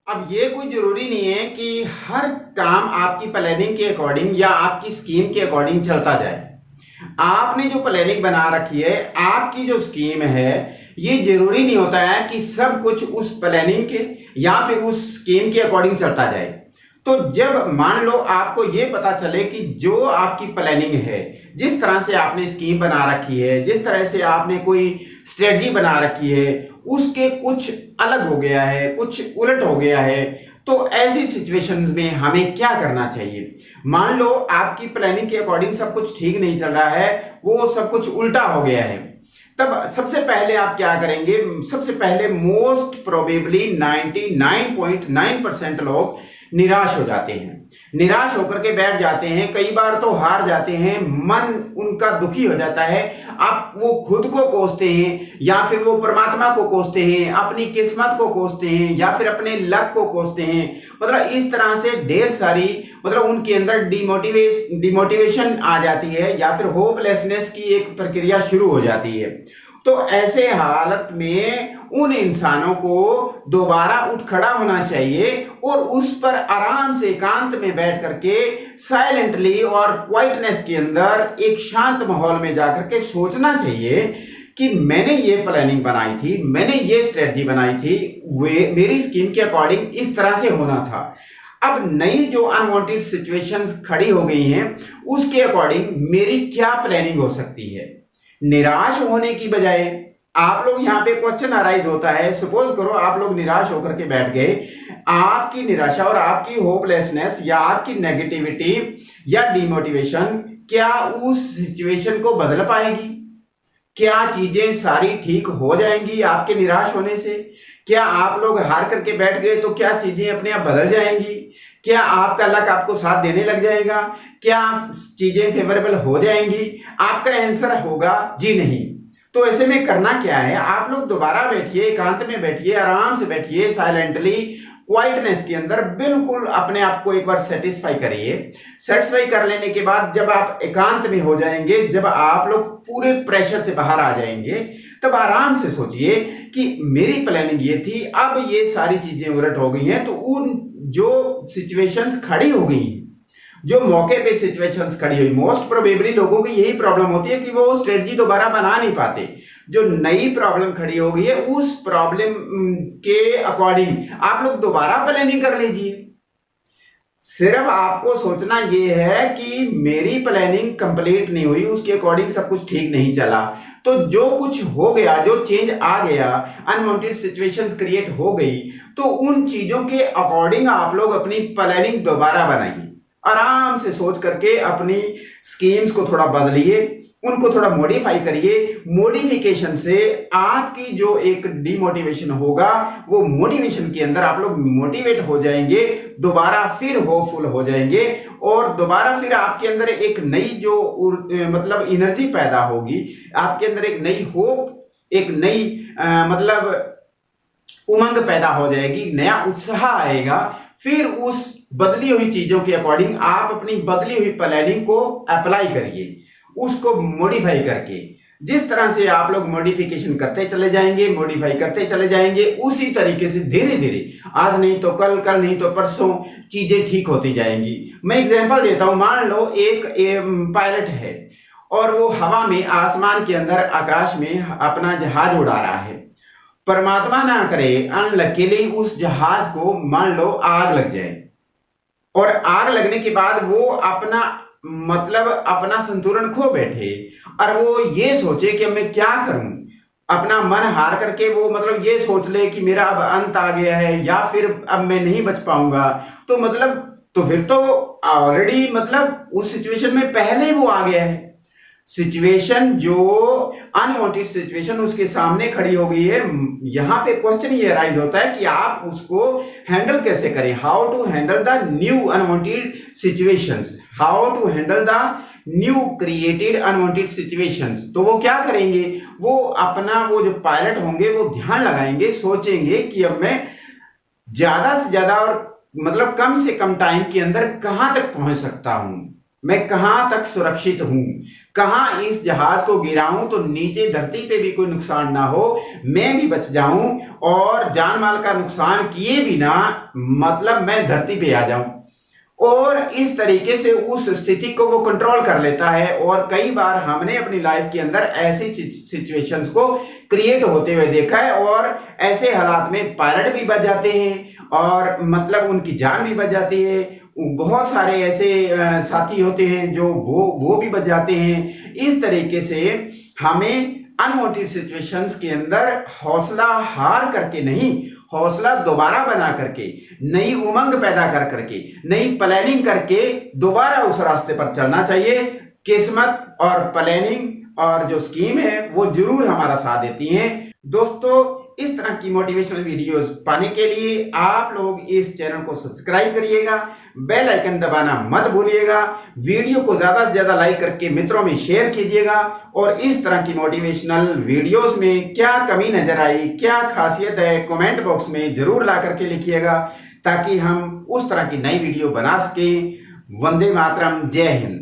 अब ये कोई ज़रूरी नहीं है कि हर काम आपकी प्लानिंग के अकॉर्डिंग या आपकी स्कीम के अकॉर्डिंग चलता जाए। आपने जो प्लानिंग बना रखी है, आपकी जो स्कीम है, ये ज़रूरी नहीं होता है कि सब कुछ उस प्लानिंग के या फिर उस स्कीम के अकॉर्डिंग चलता जाए। तो जब मान लो आपको ये पता चले कि जो आपकी प्लानिंग है, जिस तरह से आपने स्कीम बना रखी है, जिस तरह से आपने कोई स्ट्रेटजी बना रखी है, उसके कुछ अलग हो गया है, कुछ उलट हो गया है, तो ऐसी सिचुएशंस में हमें क्या करना चाहिए? मान लो आपकी प्लानिंग के अकॉर्डिंग सब कुछ ठीक नहीं चल रहा है, वो सब कुछ उल्टा हो गया है। तब सबसे पहले आप क्या करेंगे? सबसे पहले मोस्ट प्रोबेबली 99.9% लोग निराश हो जाते हैं, निराश होकर के बैठ जाते हैं, कई बार तो हार जाते हैं, मन उनका दुखी हो जाता है। आप वो खुद को कोसते हैं या फिर वो परमात्मा को कोसते हैं, अपनी किस्मत को कोसते हैं या फिर अपने लक को कोसते हैं। मतलब इस तरह से ढेर सारी मतलब उनके अंदर डिमोटिवेशन आ जाती है या फिर होपलेसनेस की एक प्रक्रिया शुरू हो जाती है। तो ऐसे हालत में उन इंसानों को दोबारा उठ खड़ा होना चाहिए और उस पर आराम से एकांत में बैठ करके साइलेंटली और क्वाइटनेस के अंदर एक शांत माहौल में जाकर के सोचना चाहिए कि मैंने ये प्लानिंग बनाई थी, मैंने ये स्ट्रेटजी बनाई थी, वे मेरी स्कीम के अकॉर्डिंग इस तरह से होना था। अब नई जो अनवांटेड सिचुएशंस खड़ी हो गई हैं, उसके अकॉर्डिंग मेरी क्या प्लानिंग हो सकती है? निराश होने की बजाय आप लोग यहाँ पे क्वेश्चन अराइज होता है, सपोज करो आप लोग निराश होकर के बैठ गए, आपकी निराशा और आपकी होपलेसनेस या आपकी नेगेटिविटी या डिमोटिवेशन क्या उस सिचुएशन को बदल पाएगी? क्या चीजें सारी ठीक हो जाएंगी आपके निराश होने से? क्या आप लोग हार करके बैठ गए तो क्या चीजें अपने आप बदल जाएंगी? क्या आपका लक आपको साथ देने लग जाएगा? क्या चीजें फेवरेबल हो जाएंगी? आपका आंसर होगा जी नहीं। तो ऐसे में करना क्या है? आप लोग दोबारा बैठिए, एकांत में बैठिए, आराम से बैठिए, साइलेंटली क्वाइटनेस के अंदर बिल्कुल अपने आप को एक बार सेटिस्फाई करिए। सेटिस्फाई कर लेने के बाद जब आप एकांत में हो जाएंगे, जब आप लोग पूरे प्रेशर से बाहर आ जाएंगे, तब आराम से सोचिए कि मेरी प्लानिंग ये थी, अब ये सारी चीजें उलट हो गई हैं, तो उन जो सिचुएशंस खड़ी हो गई, जो मौके पे सिचुएशंस खड़ी हुई, मोस्ट प्रोबेबली लोगों की यही प्रॉब्लम होती है कि वो स्ट्रेटजी दोबारा बना नहीं पाते। जो नई प्रॉब्लम खड़ी हो गई है, उस प्रॉब्लम के अकॉर्डिंग आप लोग दोबारा प्लानिंग कर लीजिए। सिर्फ आपको सोचना ये है कि मेरी प्लानिंग कंप्लीट नहीं हुई, उसके अकॉर्डिंग सब कुछ ठीक नहीं चला, तो जो कुछ हो गया, जो चेंज आ गया, अनवांटेड सिचुएशंस क्रिएट हो गई, तो उन चीजों के अकॉर्डिंग आप लोग अपनी प्लानिंग दोबारा बनाइए। आराम से सोच करके अपनी स्कीम्स को थोड़ा बदलिए, उनको थोड़ा मॉडिफाई करिए। मॉडिफिकेशन से आपकी जो एक डिमोटिवेशन होगा, वो मोटिवेशन के अंदर आप लोग मोटिवेट हो जाएंगे, दोबारा फिर होपफुल हो जाएंगे और दोबारा फिर आपके अंदर एक नई जो मतलब एनर्जी पैदा होगी, आपके अंदर एक नई होप, एक नई मतलब उमंग पैदा हो जाएगी, नया उत्साह आएगा। फिर उस बदली हुई चीजों के अकॉर्डिंग आप अपनी बदली हुई प्लानिंग को अप्लाई करिए, उसको मॉडिफाई करके। जिस तरह से आप लोग मॉडिफिकेशन करते चले जाएंगे, मॉडिफाई करते चले जाएंगे, उसी तरीके से धीरे धीरे, आज नहीं तो कल, कल नहीं तो परसों, चीजें ठीक होती जाएंगी। मैं एग्जांपल देता हूं। मान लो एक पायलट है और वो हवा में, आसमान के अंदर, आकाश में अपना जहाज उड़ा रहा है। परमात्मा ना करे, अनलकीली उस जहाज को मान लो आग लग जाए और आग लगने के बाद वो अपना मतलब अपना संतुलन खो बैठे और वो ये सोचे कि अब मैं क्या करूं, अपना मन हार करके वो मतलब ये सोच ले कि मेरा अब अंत आ गया है या फिर अब मैं नहीं बच पाऊंगा, तो मतलब तो फिर तो ऑलरेडी मतलब उस सिचुएशन में पहले वो आ गया है। सिचुएशन जो अनवांटेड सिचुएशन उसके सामने खड़ी हो गई है, यहां पे क्वेश्चन ये अराइज होता है कि आप उसको हैंडल कैसे करें, how to handle the new unwanted situations, how to handle the new created unwanted situations. तो वो क्या करेंगे? वो अपना, वो जो पायलट होंगे वो ध्यान लगाएंगे, सोचेंगे कि अब मैं ज्यादा से ज्यादा और मतलब कम से कम टाइम के अंदर कहां तक पहुंच सकता हूं, मैं कहां तक सुरक्षित हूं, कहां इस जहाज को गिराऊं तो नीचे धरती पे भी कोई नुकसान ना हो, मैं भी बच जाऊं और जान माल का नुकसान किए बिना मतलब मैं धरती पे आ जाऊं। और इस तरीके से उस स्थिति को वो कंट्रोल कर लेता है। और कई बार हमने अपनी लाइफ के अंदर ऐसी सिचुएशंस को क्रिएट होते हुए देखा है, और ऐसे हालात में पायलट भी बच जाते हैं और मतलब उनकी जान भी बच जाती है। बहुत सारे ऐसे साथी होते हैं जो वो भी बच जाते हैं। इस तरीके से हमें अनवांटेड सिचुएशंस के अंदर हौसला हार करके नहीं, हौसला दोबारा बना करके, नई उमंग पैदा कर करके, नई प्लानिंग करके दोबारा उस रास्ते पर चलना चाहिए। किस्मत और प्लानिंग और जो स्कीम है वो जरूर हमारा साथ देती हैं। दोस्तों, इस तरह की मोटिवेशनल वीडियोस पाने के लिए आप लोग इस चैनल को सब्सक्राइब करिएगा, बेल आइकन दबाना मत भूलिएगा, वीडियो को ज्यादा से ज्यादा लाइक करके मित्रों में शेयर कीजिएगा। और इस तरह की मोटिवेशनल वीडियोस में क्या कमी नजर आई, क्या खासियत है, कमेंट बॉक्स में जरूर ला करके लिखिएगा ताकि हम उस तरह की नई वीडियो बना सकें। वंदे मातरम, जय हिंद।